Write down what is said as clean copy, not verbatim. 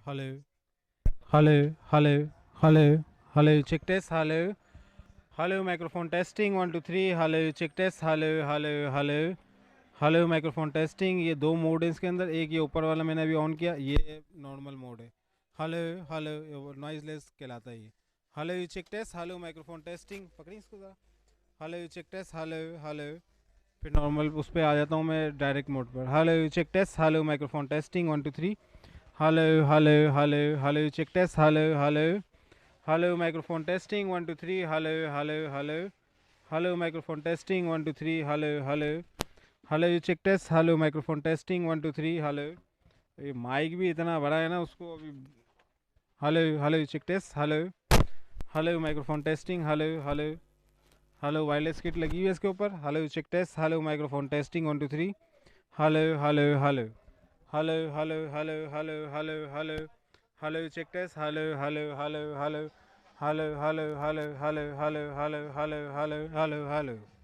hello, hello, hello, hello, hello, check test, hello, hello, microphone testing, 1 2 3, hello, check test, hello, hello, hello, hello, microphone testing। ये दो mode है इसके अंदर, एक ये ऊपर वाला मैंने अभी ऑन किया, ये नॉर्मल मोड है। हेलो हेलो, नॉइजलेस कहलाता है ये। Hello check test, hello microphone testing, पकड़ी इसको ज़रा। Hello check test, hello hello, फिर नॉर्मल उस पर आ जाता हूँ मैं डायरेक्ट मोड पर। Hello check test, hello microphone testing, 1 2 3, hello hello hello, hello check test, hello hello, hello microphone testing, 1 2 3, hello hello hello, hello microphone testing, 1 2 3, hello hello, hello check test, hello microphone testing, 1 2 3, hello. ये mic भी इतना बड़ा है ना, उसको अभी। Hello hello check test, hello hello microphone testing, hello hello, hello wireless kit लगी हुई है इसके ऊपर। Hello check test, hello microphone testing, 1 2 3, hello hello hello, hello hello hello, hello hello hello, hello check test, hello hello hello hello, hello hello hello hello hello hello hello hello hello hello.